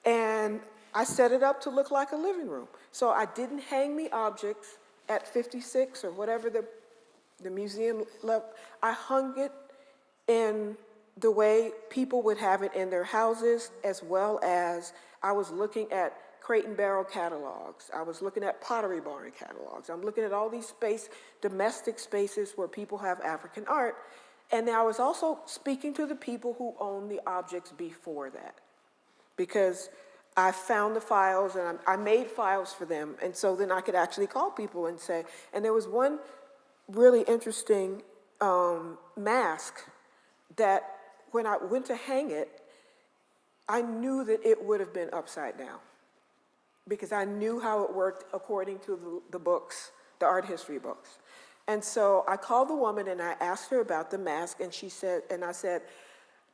and I set it up to look like a living room. So I didn't hang the objects at 56 or whatever the museum level. I hung it in the way people would have it in their houses, as well as I was looking at Crate and Barrel catalogs. I was looking at Pottery Barn catalogs. I'm looking at all these domestic spaces where people have African art. And I was also speaking to the people who own the objects before that, because I found the files and I made files for them. And so then I could actually call people and say, and there was one really interesting mask that when I went to hang it, I knew that it would have been upside down, because I knew how it worked according to the books, the art history books. And so I called the woman and I asked her about the mask, and she said, and I said,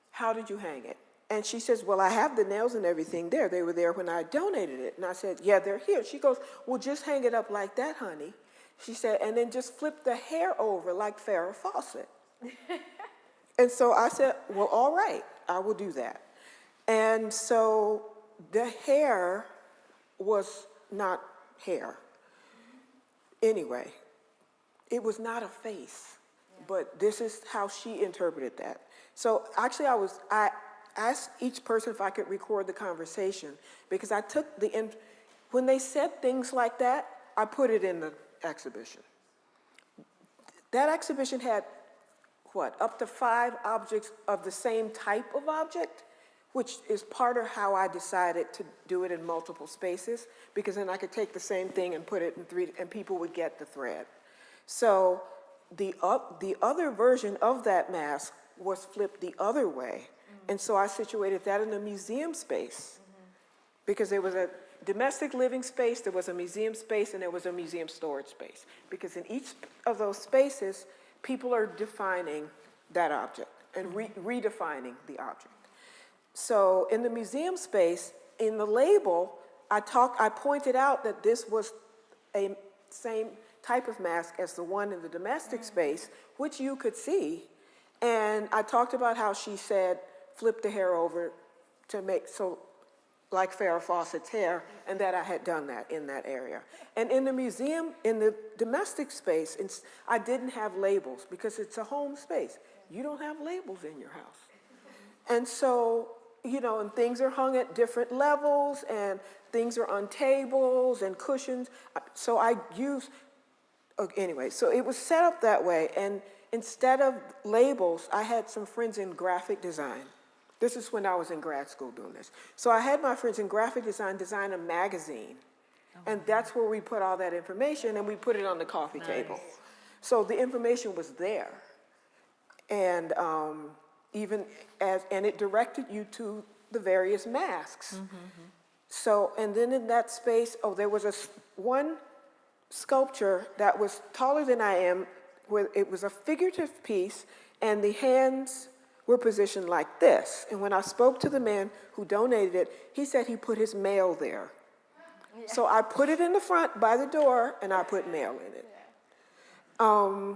how did you hang it? And she says, well, I have the nails and everything there. They were there when I donated it. And I said, yeah, they're here. She goes, well, just hang it up like that, honey. She said, and then just flip the hair over like Farrah Fawcett. And so I said, well, all right, I will do that. And so the hair was not hair. Anyway, it was not a face, but this is how she interpreted that. So actually I asked each person if I could record the conversation, because I took when they said things like that, I put it in the exhibition. That exhibition had, up to 5 objects of the same type of object, which is part of how I decided to do it in multiple spaces, because then I could take the same thing and put it in 3, and people would get the thread. So the other version of that mask was flipped the other way. And so I situated that in a museum space, because there was a domestic living space, there was a museum space, and there was a museum storage space. Because in each of those spaces, people are defining that object and redefining the object. So in the museum space, in the label, I pointed out that this was a same type of mask as the one in the domestic space, which you could see. And I talked about how she said, flip the hair over to make, so like Farrah Fawcett's hair, and that I had done that in that area. And in the museum, in the domestic space, I didn't have labels because it's a home space. You don't have labels in your house. And so, you know, and things are hung at different levels, and things are on tables and cushions. So I used, anyway, so it was set up that way. And instead of labels, I had some friends in graphic design. This is when I was in grad school doing this. So I had my friends in graphic design design a magazine. And that's where we put all that information, and we put it on the coffee table. So the information was there. And and it directed you to the various masks. So, and then in that space, there was one sculpture that was taller than I am, where it was a figurative piece, and the hands were positioned like this. And when I spoke to the man who donated it, he said he put his mail there. Yeah. So I put it in the front by the door, and I put mail in it. Yeah.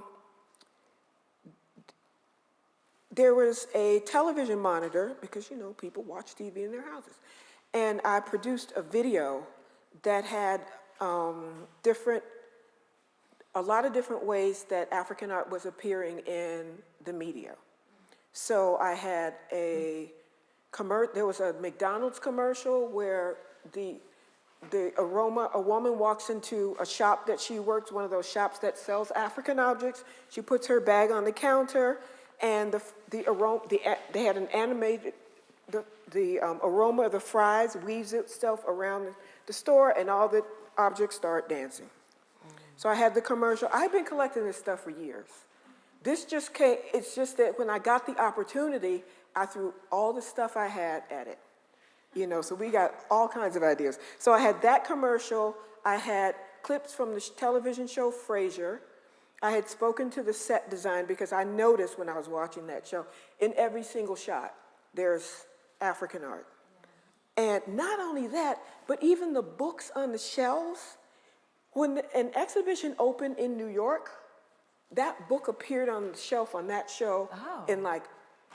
There was a television monitor, because, you know, people watch TV in their houses. And I produced a video that had a lot of different ways that African art was appearing in the media. So I had there was a McDonald's commercial where a woman walks into a shop that she works, one of those shops that sells African objects. She puts her bag on the counter, and they had an animated, the aroma of the fries weaves itself around the store, and all the objects start dancing. So I had the commercial. I've been collecting this stuff for years. This just came, it's just that when I got the opportunity, I threw all the stuff I had at it. You know, so we got all kinds of ideas. So I had that commercial. I had clips from the television show Frasier. I had spoken to the set design, because I noticed when I was watching that show, in every single shot, there's African art. And not only that, but even the books on the shelves. When an exhibition opened in New York, that book appeared on the shelf on that show in like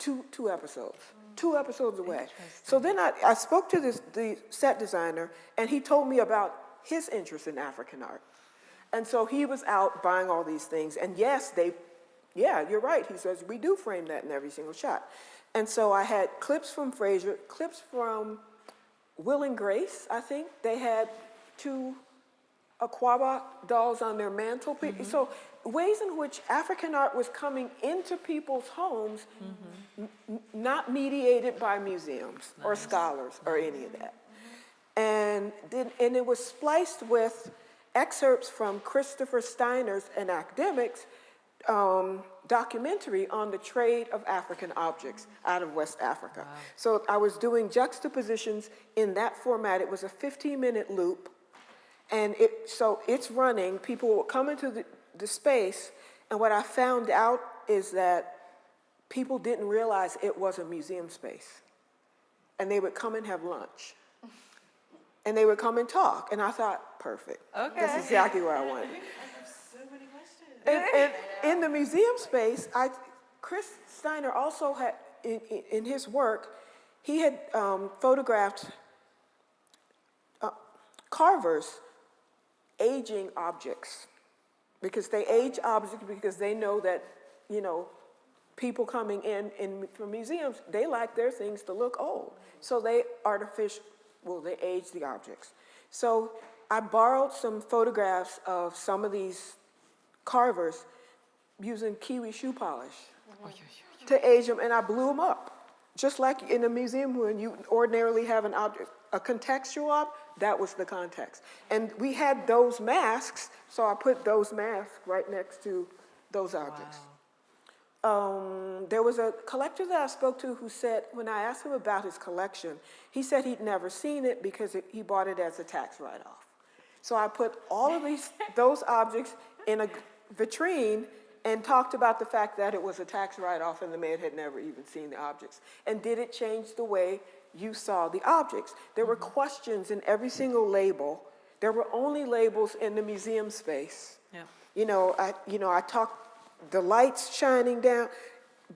two episodes, 2 episodes away. So then I spoke to the set designer, and he told me about his interest in African art. And so he was out buying all these things. And yes, you're right. He says, we do frame that in every single shot. And so I had clips from Frasier, clips from Will and Grace, I think. They had 2 Aquaba dolls on their mantelpiece. So ways in which African art was coming into people's homes, not mediated by museums or scholars or any of that. And it was spliced with excerpts from Christopher Steiner's, an academic's, documentary on the trade of African objects out of West Africa. Wow. So I was doing juxtapositions in that format. It was a 15-minute loop, and so it's running. People will come into the space, and what I found out is that people didn't realize it was a museum space. And they would come and have lunch. And they would come and talk, and I thought, perfect. Okay. That's exactly where I wanted. So many questions. And in the museum space, Chris Steiner also had, in his work, he had photographed carvers aging objects, because they age objects because they know that, you know, people coming in from museums, they like their things to look old. So they they age the objects. So I borrowed some photographs of some of these carvers using kiwi shoe polish to age them, and I blew them up. Just like in a museum when you ordinarily have an object, a contextual object, that was the context. And we had those masks, so I put those masks right next to those objects. There was a collector that I spoke to who said, when I asked him about his collection, he said he'd never seen it because he bought it as a tax write-off. So I put all of those objects in a vitrine and talked about the fact that it was a tax write-off and the man had never even seen the objects. And did it change the way you saw the objects? There were questions in every single label. There were only labels in the museum space. Yeah. I talked, the lights shining down.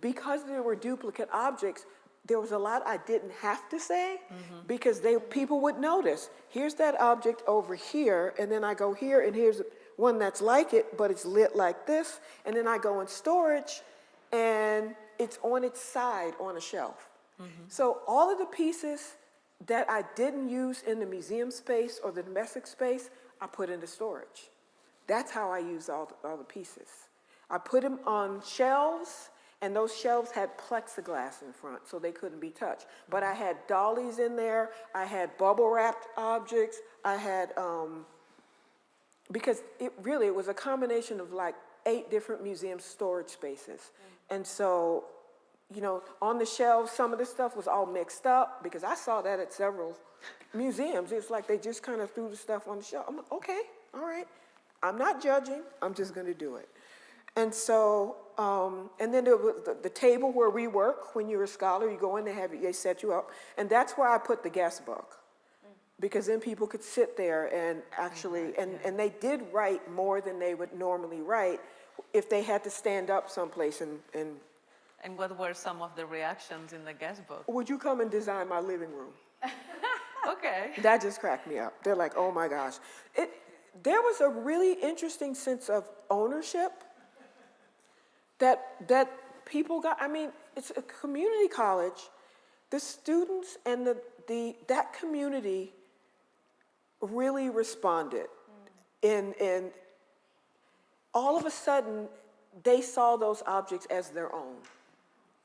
Because there were duplicate objects, there was a lot I didn't have to say because people would notice. Here's that object over here, and then I go here, and here's one that's like it, but it's lit like this, and then I go in storage, and it's on its side on a shelf. So all of the pieces that I didn't use in the museum space or the domestic space, I put into storage. That's how I use all the pieces. I put them on shelves, and those shelves had plexiglass in front, so they couldn't be touched. But I had dollies in there, I had bubble-wrapped objects, I had, because it was a combination of like 8 different museum storage spaces. And so, on the shelves, some of the stuff was all mixed up, because I saw that at several museums. It's like they just kind of threw the stuff on the shelf. I'm like, okay, all right. I'm not judging, I'm just gonna do it. And so, and then there was the table where we work. When you're a scholar, you go in, they set you up. And that's where I put the guest book. Because then people could sit there and actually, and they did write more than they would normally write if they had to stand up someplace and what were some of the reactions in the guest book? would you come and design my living room? Okay. That just cracked me up. They're like, oh my gosh. There was a really interesting sense of ownership that people got. I mean, it's a community college. The students and that community really responded. And all of a sudden, they saw those objects as their own.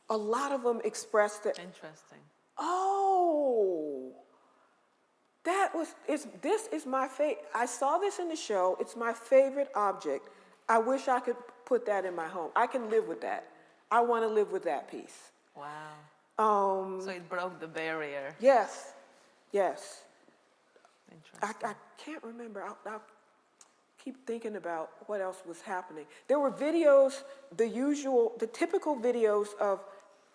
A lot of them expressed that. Interesting. Oh, this is my favorite. I saw this in the show. It's my favorite object. I wish I could put that in my home. I can live with that. I want to live with that piece. Wow. So it broke the barrier. Yes. Interesting. I can't remember. I'll keep thinking about what else was happening. There were videos, the typical videos of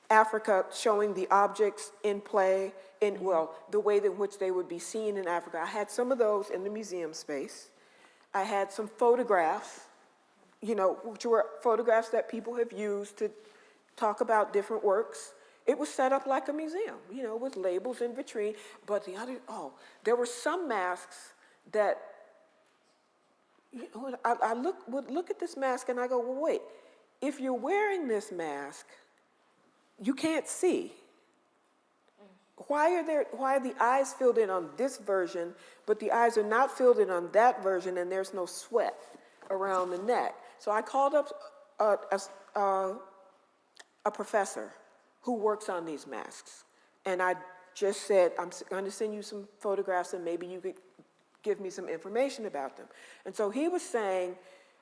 Africa showing the objects in play, the way in which they would be seen in Africa. I had some of those in the museum space. I had some photographs, which were photographs that people have used to talk about different works. It was set up like a museum, with labels and vitrine. But there were some masks that, I would look at this mask and I go, well, wait, if you're wearing this mask, you can't see. Why are the eyes filled in on this version, but the eyes are not filled in on that version, and there's no sweat around the neck? So I called up a professor who works on these masks, and I just said, I'm going to send you some photographs, and maybe you could give me some information about them. And so he was saying,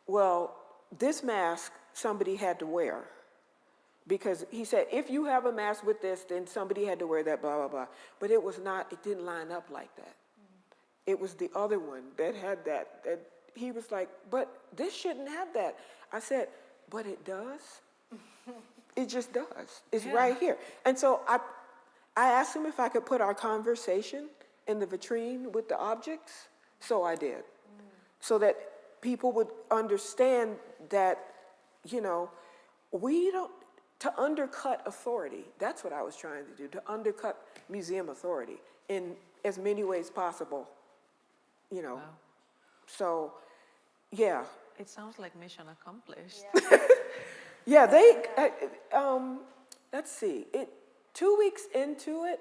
well, this mask somebody had to wear. Because he said, if you have a mask with this, then somebody had to wear that, blah, blah, blah. But it didn't line up like that. It was the other one that had that. He was like, but this shouldn't have that. I said, but it does. It just does. It's right here. And so I asked him if I could put our conversation in the vitrine with the objects. So I did. So that people would understand that, we don't, to undercut authority, that's what I was trying to do, to undercut museum authority in as many ways possible, Wow. So, yeah. It sounds like mission accomplished. Yeah, let's see, 2 weeks into it,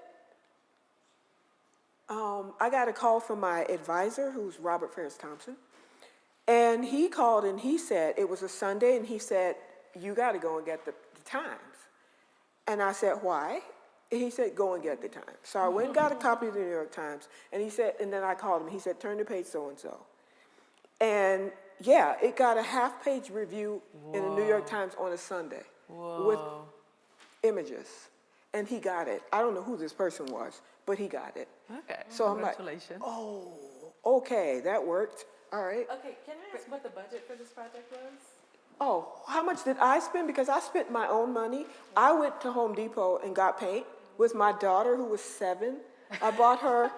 I got a call from my advisor, who's Robert Ferris Thompson, and he called and he said, it was a Sunday, and he said, you got to go and get the Times. And I said, why? he said, go and get the Times. So I went and got a copy of the New York Times, and he said, and then I called him, he said, turn to page so-and-so. And yeah, it got a half-page review in the New York Times on a Sunday with images. And he got it. I don't know who this person was, but he got it. Okay, so congratulations. I'm like, oh, okay, that worked. All right. Okay, can I ask what the budget for this project was? Oh, how much did I spend? Because I spent my own money. I went to Home Depot and got paint with my daughter, who was 7. I bought her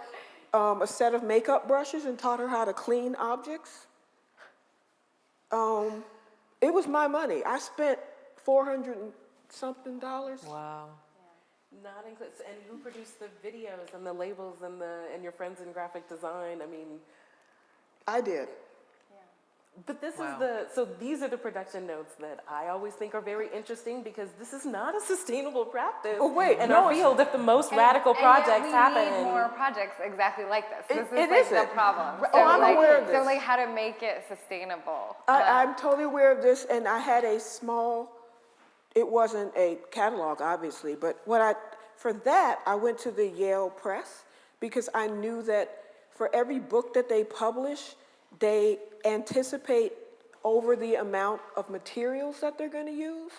a set of makeup brushes and taught her how to clean objects. It was my money. I spent $400 and something. Wow. Not included. And who produced the videos and the labels and your friends in graphic design? I mean, I did. but this Wow. so these are the production notes that I always think are very interesting because this is not a sustainable practice. Oh, wait, in no, our field, if the most radical And projects yet happen. we need more projects exactly like this. This It is like the isn't. problem. Oh, I'm aware of So this. like how to make it sustainable. I'm totally aware of this, and I had a small, it wasn't a catalog, obviously, but for that, I went to the Yale Press because I knew that for every book that they publish, they anticipate over the amount of materials that they're going to use.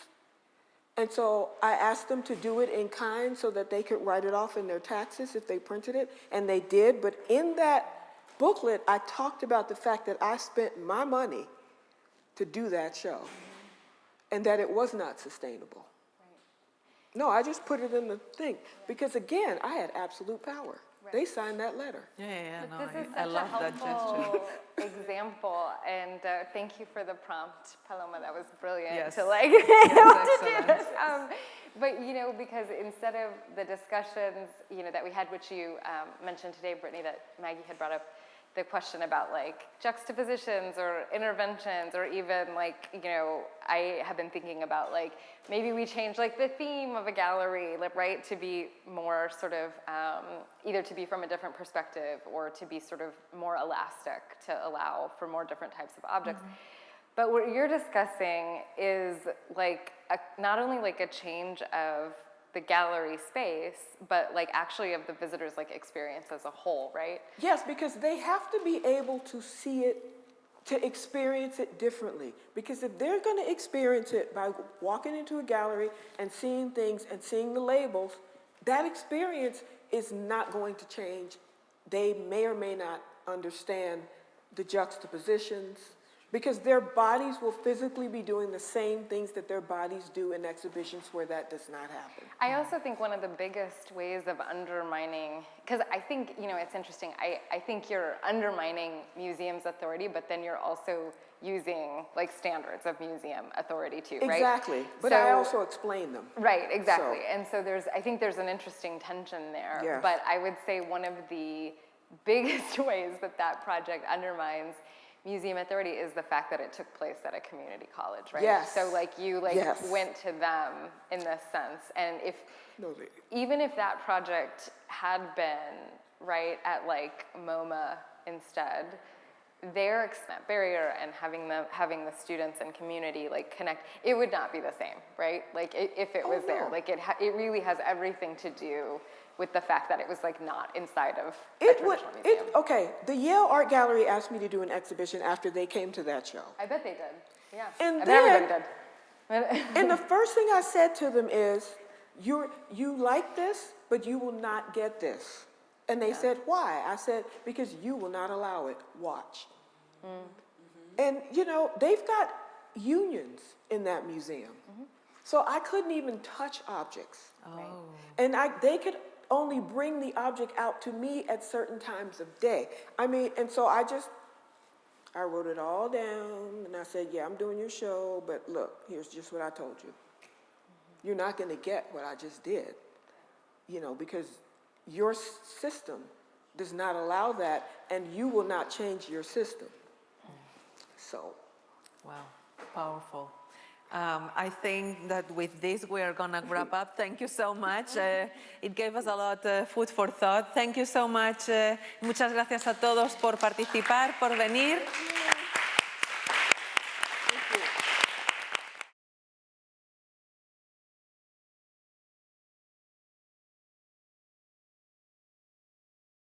And so I asked them to do it in kind so that they could write it off in their taxes if they printed it, and they did. But in that booklet, I talked about the fact that I spent my money to do that show and that it was not sustainable. No, I just put it in the thing because, again, I had absolute power. They signed that letter. Yeah, no, This is I such love a that gesture. helpful example, and thank you for the prompt, Paloma. That was brilliant Yes. to like Yes, to do excellent. this. But you know, because instead of the discussions, you know, that we had, which you mentioned today, Brittany, that Maggie had brought up, the question about like juxtapositions or interventions, or even like, you know, I have been thinking about like maybe we change like the theme of a gallery, like, right, to be more sort of either to be from a different perspective or to be sort of more elastic to allow for more different types of objects. But what you're discussing is like not only like a change of the gallery space, but like actually of the visitor's like experience as a whole, right? Yes, because they have to be able to see it, to experience it differently. Because if they're going to experience it by walking into a gallery and seeing things and seeing the labels, that experience is not going to change. They may or may not understand the juxtapositions, because their bodies will physically be doing the same things that their bodies do in exhibitions where that does not happen. I also think one of the biggest ways of undermining, because I think, you know, it's interesting, I think you're undermining museums' authority, but then you're also using like standards of museum authority too, right? Exactly, but I also explain them. Right, exactly. So. And so I think there's an interesting tension there. Yes. But I would say one of the biggest ways that project undermines museum authority is the fact that it took place at a community college, right? Yes. So like you Yes. went to them in this sense, and even if that project had been right at like MoMA instead, their barrier and having the students and community like connect, it would not be the same, right? Like if it was there, like it really has everything to do with the fact that it was like not inside of a traditional museum. Okay, the Yale Art Gallery asked me to do an exhibition after they came to that show. I bet they did, yeah. And I bet everybody did. And the first thing I said to them is, you like this, but you will not get this. And they said, why? I said, because you will not allow it. Watch. And, you know, they've got unions in that museum. So I couldn't even touch objects. And they could only bring the object out to me at certain times of day. I mean, and so I wrote it all down, and I said, yeah, I'm doing your show, but look, here's just what I told you. You're not going to get what I just did, you know, because your system does not allow that, and you will not change your system. So. Wow, powerful. I think that with this we are going to wrap up. Thank you so much. It gave us a lot of food for thought. Thank you so much. Muchas gracias a todos por participar, por venir.